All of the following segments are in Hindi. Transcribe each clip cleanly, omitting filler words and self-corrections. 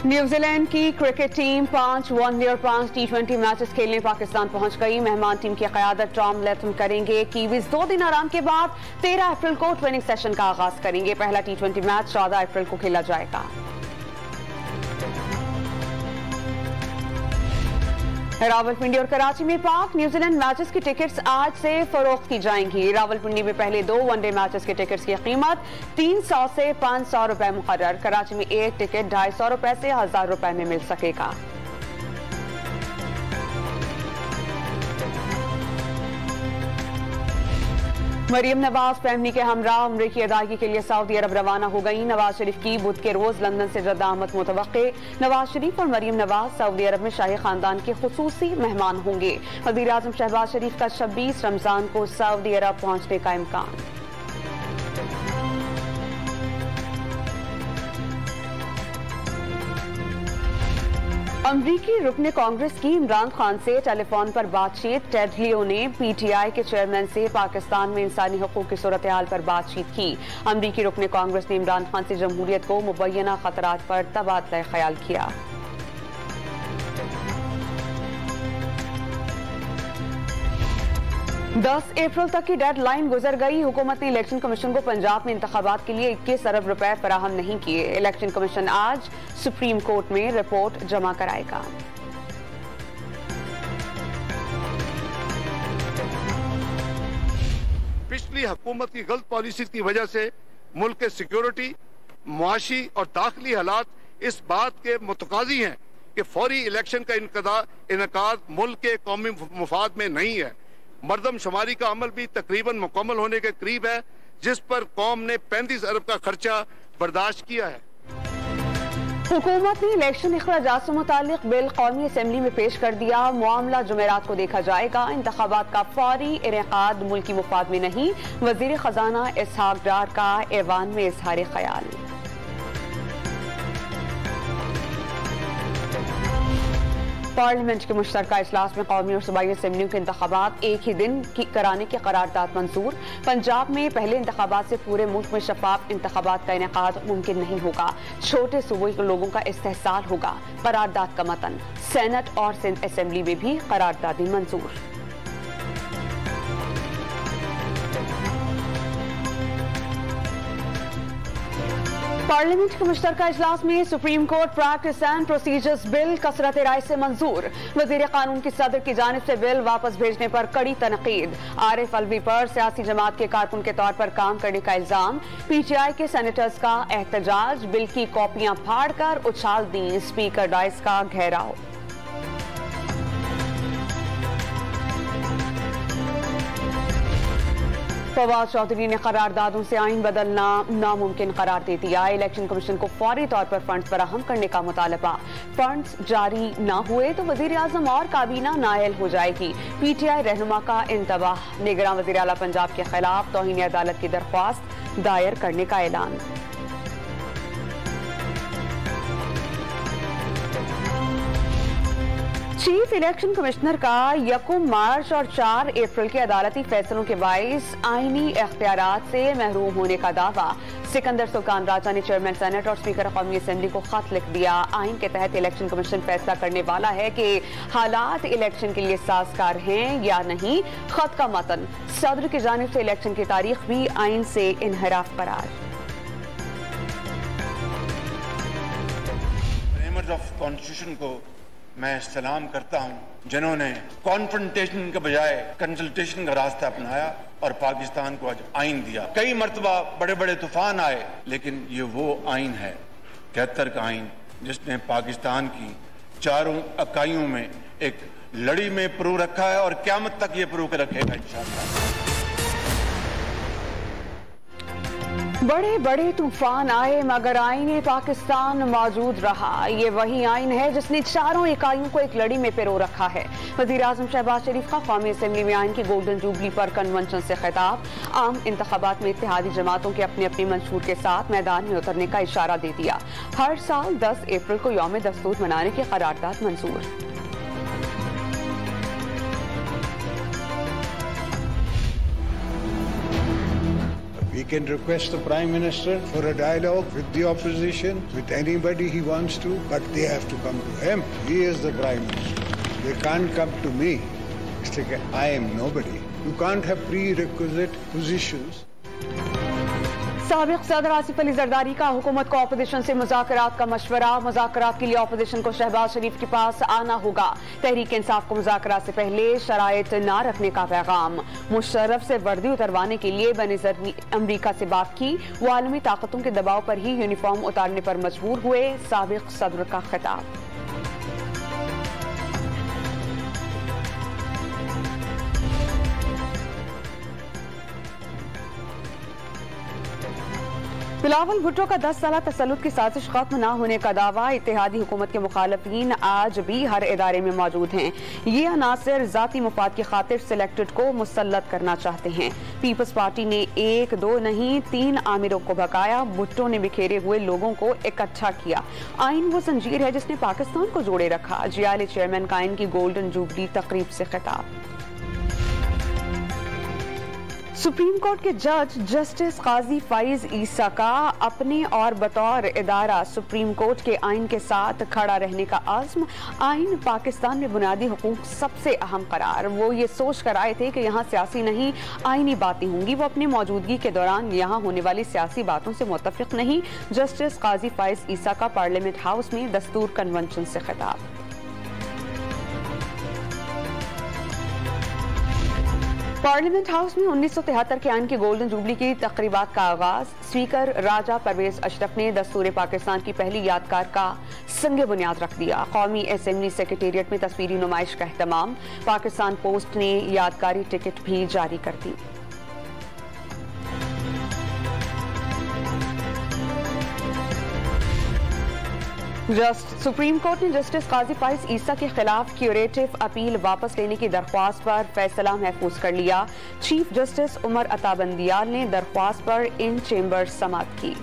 न्यूजीलैंड की क्रिकेट टीम 5 वनडे और 5 टी20 मैचेस खेलने पाकिस्तान पहुंच गई। मेहमान टीम की क़यादत टॉम लैथम करेंगे। कीवीज 2 दिन आराम के बाद 13 अप्रैल को ट्रेनिंग सेशन का आगाज करेंगे। पहला टी20 मैच 14 अप्रैल को खेला जाएगा। रावलपिंडी और कराची में पाक न्यूजीलैंड मैचेस की टिकट्स आज से फरोख्त की जाएंगी। रावलपिंडी में पहले 2 वनडे मैचेस के टिकट्स की कीमत 300 से 500 रुपए मुकर्रर। कराची में एक टिकट 250 रुपए से 1000 रुपए में मिल सकेगा। मरियम नवाज फैमिली के हमरा उम्रे की अदायगी के लिए सऊदी अरब रवाना हो गई। नवाज शरीफ की बुध के रोज लंदन से जद्दा आमद मुतवक्के। नवाज शरीफ और मरियम नवाज सऊदी अरब में शाही खानदान के खुसूसी मेहमान होंगे। वज़ीर आज़म शहबाज शरीफ का 26 रमजान को सऊदी अरब पहुंचने का इम्कान। अमरीकी रुकने कांग्रेस की इमरान खान से टेलीफोन पर बातचीत। टेड लियो ने पीटीआई के चेयरमैन से पाकिस्तान में इंसानी हकूक की सूरत हाल पर बातचीत की। अमरीकी रुकने कांग्रेस ने इमरान खान से जमहूरियत को मुबैना खतरात पर तबादला ख्याल किया। दस अप्रैल तक की डेडलाइन गुजर गई। हुकूमत ने इलेक्शन कमीशन को पंजाब में इंतखाबात के लिए 21 अरब रुपए फराहम नहीं किए। इलेक्शन कमीशन आज सुप्रीम कोर्ट में रिपोर्ट जमा कराएगा। पिछली हुकूमत की गलत पॉलिसी की वजह से मुल्क के सिक्योरिटी, मुआशी और दाखिली हालात इस बात के मुतकाजी हैं कि फौरी इलेक्शन का इनकाद मुल्क के कौमी मुफाद में नहीं है। मरदमशुमारी का अमल भी तकरीबन मुकम्मल होने के करीब है, जिस पर कौम ने 35 अरब का खर्चा बर्दाश्त किया है। हुकूमत ने इलेक्शन इखराजात से मुतालिक बिल कौमी असेंबली में पेश कर दिया। मामला जुमेरात को देखा जाएगा। इंतखाबात का फौरी इनेकाद मुल्की मुफाद में नहीं। वजीर खजाना इसहाक डार का ऐवान में इजहार ख्याल। पार्लियामेंट के मुश्तरका इजलास में कौमी और सूबाई असेंबलियों के इंतखाबात एक ही दिन कराने की करारदाद मंजूर। पंजाब में पहले इंतखाबात से पूरे मुल्क में शफाफ इंतखाबात का इनेकाद मुमकिन नहीं होगा। छोटे सूबों के लोगों का इस्तेहसाल होगा। करारदाद का मतन सेनेट और सिंध असेंबली में भी करारदादी मंजूर। पार्लियामेंट के मुश्तरका इजलास में supreme court practice and procedures bill कसरत राय से मंजूर। वजीर कानून की सदर की जानिब से बिल वापस भेजने पर कड़ी तनकीद। आरिफ अलवी पर सियासी जमात के कारकुन के तौर पर काम करने का इल्जाम। पीटीआई के सेनेटर्स का एहतजाज। बिल की कॉपियां फाड़कर उछाल दी। स्पीकर डाइस का घेराव। फवाद चौधरी ने करारदादों से आइन बदलना नामुमकिन करार दे दिया। इलेक्शन कमीशन को फौरी तौर पर फंड फराहम करने का मुतालबा। फंड्स जारी न हुए तो वजीर आजम और काबीना नाअहल हो जाएगी। पीटीआई रहनुमा का इंतबाह। निगरान वजीर आला पंजाब के खिलाफ तौहीन अदालत की दरख्वास्त दायर करने का ऐलान। चीफ इलेक्शन कमिश्नर का 1 मार्च और 4 अप्रैल के अदालती फैसलों के बाइस आईनी इख्तियारात से महरूम होने का दावा। सिकंदर सुल्तान राजा ने चेयरमैन सेनेट और स्पीकर कौमी असेंबली को खत लिख दिया। आइन के तहत इलेक्शन कमीशन फैसला करने वाला है कि हालात इलेक्शन के लिए साजगार हैं या नहीं। खत का मतन सदर की जानिब से इलेक्शन की तारीख भी आइन से इनहराफ करार। कॉन्स्टिट्यूशन को मैं सलाम करता हूं, जिन्होंने कॉन्फ्रंटेशन के बजाय कंसल्टेशन का रास्ता अपनाया और पाकिस्तान को आज आइन दिया। कई मरतबा बड़े बड़े तूफान आए, लेकिन ये वो आइन है 73 का आइन जिसने पाकिस्तान की चारों इकाइयों में एक लड़ी में परू रखा है और क़यामत तक ये परू के रखेगा इंशाअल्लाह। बड़े बड़े तूफान आए मगर आईन पाकिस्तान मौजूद रहा। ये वही आइन है जिसने चारों इकाइयों को एक लड़ी में पिरो रखा है। वज़ीर आज़म शहबाज शरीफ का कौमी असेंबली में आइन की गोल्डन जुबली पर कन्वेंशन से खिताब। आम इंतखाबात में इत्तेहादी जमातों के अपने अपने मंशूर के साथ मैदान में उतरने का इशारा दे दिया। हर साल 10 अप्रैल को यौम दस्तूर मनाने की करारदाद मंजूर। We can request the Prime Minister for a dialogue with the opposition, with anybody he wants to, but they have to come to him. He is the Prime Minister. They can't come to me. It's like I am nobody. You can't have prerequisite positions. साबिक सदर आसिफ अली जरदारी का हुकूमत को अपोजिशन से मुज़ाकरात का मशवरा। मुज़ाकरात के लिए अपोजिशन को शहबाज शरीफ के पास आना होगा। तहरीक इंसाफ को मुज़ाकरात से पहले शराइत ना रखने का पैगाम। मुशर्रफ से वर्दी उतरवाने के लिए बेनज़ीर अमरीका से बात की। वो आलमी ताकतों के दबाव पर ही यूनिफॉर्म उतारने पर मजबूर हुए। साबिक सदर का खिताब। बिलावल भुट्टो का 10 साल तसल्लुत की साजिश खत्म न होने का दावा। इत्तेहादी हुकूमत के मुखालिफिन आज भी हर इदारे में मौजूद हैं। ये अनासिर जाती मुफाद की खातिर सिलेक्टेड को मुसल्लत करना चाहते हैं। पीपल्स पार्टी ने 1, 2 नहीं 3 आमिरों को भगाया। भुट्टो ने बिखेरे हुए लोगों को इकट्ठा किया। आइन वो जंजीर है जिसने पाकिस्तान को जोड़े रखा। जियाले चेयरमैन का आइन की गोल्डन जुबली तकरीब से खिताब। सुप्रीम कोर्ट के जज जस्टिस काजी फाइज ईसा का अपने और बतौर इदारा सुप्रीम कोर्ट के आइन के साथ खड़ा रहने का आज़्म। आइन पाकिस्तान में बुनियादी हुकूक सबसे अहम करार। वो ये सोच कर आए थे कि यहाँ सियासी नहीं आइनी बातें होंगी। वो अपनी मौजूदगी के दौरान यहाँ होने वाली सियासी बातों से मुतफिक नहीं। जस्टिस काजी फाइज ईसा का पार्लियामेंट हाउस में दस्तूर कन्वेंशन से खिताब। पार्लियामेंट हाउस में 1973 के आइन की गोल्डन जुबली की तकरीबात का आगाज। स्पीकर राजा परवेज अशरफ ने दस्तूर पाकिस्तान की पहली यादगार का संग बुनियाद रख दिया। कौमी असेंबली सेक्रेटेरिएट में तस्वीरी नुमाइश का एहतमाम। पाकिस्तान पोस्ट ने यादगारी टिकट भी जारी कर दी। सुप्रीम कोर्ट ने जस्टिस काजी फाइज ईसा के खिलाफ क्यूरेटिव अपील वापस लेने की दरख्वास्त पर फैसला महफूज कर लिया। चीफ जस्टिस उमर अता बंदियाल ने दरख्वास्त पर इन चेंबर समाअत की।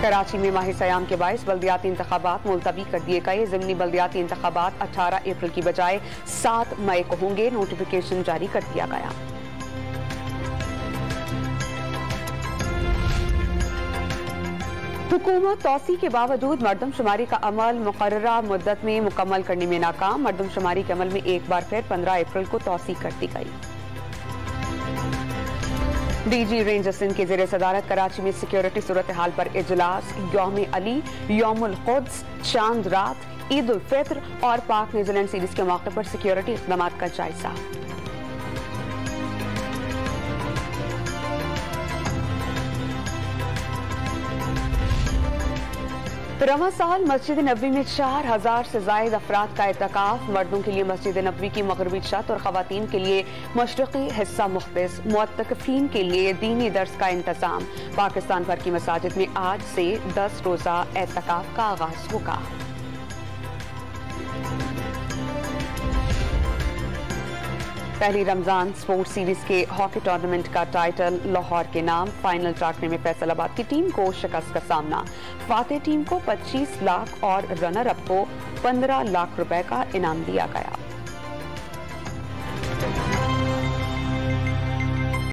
कराची में माह सयाम के बायस बल्दियाती इंतखाबात मुलतवी कर दिए गए। ज़िमनी बल्दियाती इंतखाबात 18 अप्रैल की बजाय 7 मई को होंगे। नोटिफिकेशन जारी कर दिया गया। हुकूमत तौसी के बावजूद मरदमशुमारी का अमल मुकर्ररा मुद्दत में मुकम्मल करने में नाकाम। मरदमशुमारी के अमल में एक बार फिर 15 अप्रैल को तौसी कर दी गई। डीजी रेंज सिंध के ज़ेरे सदारत कराची में सिक्योरिटी सूरत हाल पर इजलास। यौम अली, यौमुल कुद्स, चांद रात, ईद उल फित्र और पाक न्यूजीलैंड सीरीज के मौके पर सिक्योरिटी इक़दामात का जायजा। रवां साल मस्जिद नबवी में 4000 से जायद अफराद का एतकाफ। मर्दों के लिए मस्जिद नबवी की मगरबी छत और खवातीन के लिए मशरक़ी हिस्सा मुख्तस। मुअत्तकिफ़ीन के लिए दीनी दर्स का इंतजाम। पाकिस्तान भर की मसाजिद में आज से 10 रोज़ा एतकाफ का आगाज होगा। पहली रमजान स्पोर्ट्स सीरीज के हॉकी टूर्नामेंट का टाइटल लाहौर के नाम। फाइनल टाकरे में फैसलाबाद की टीम को शिकस्त का सामना। फातेह टीम को 25 लाख और रनर अप को 15 लाख रुपए का इनाम दिया गया।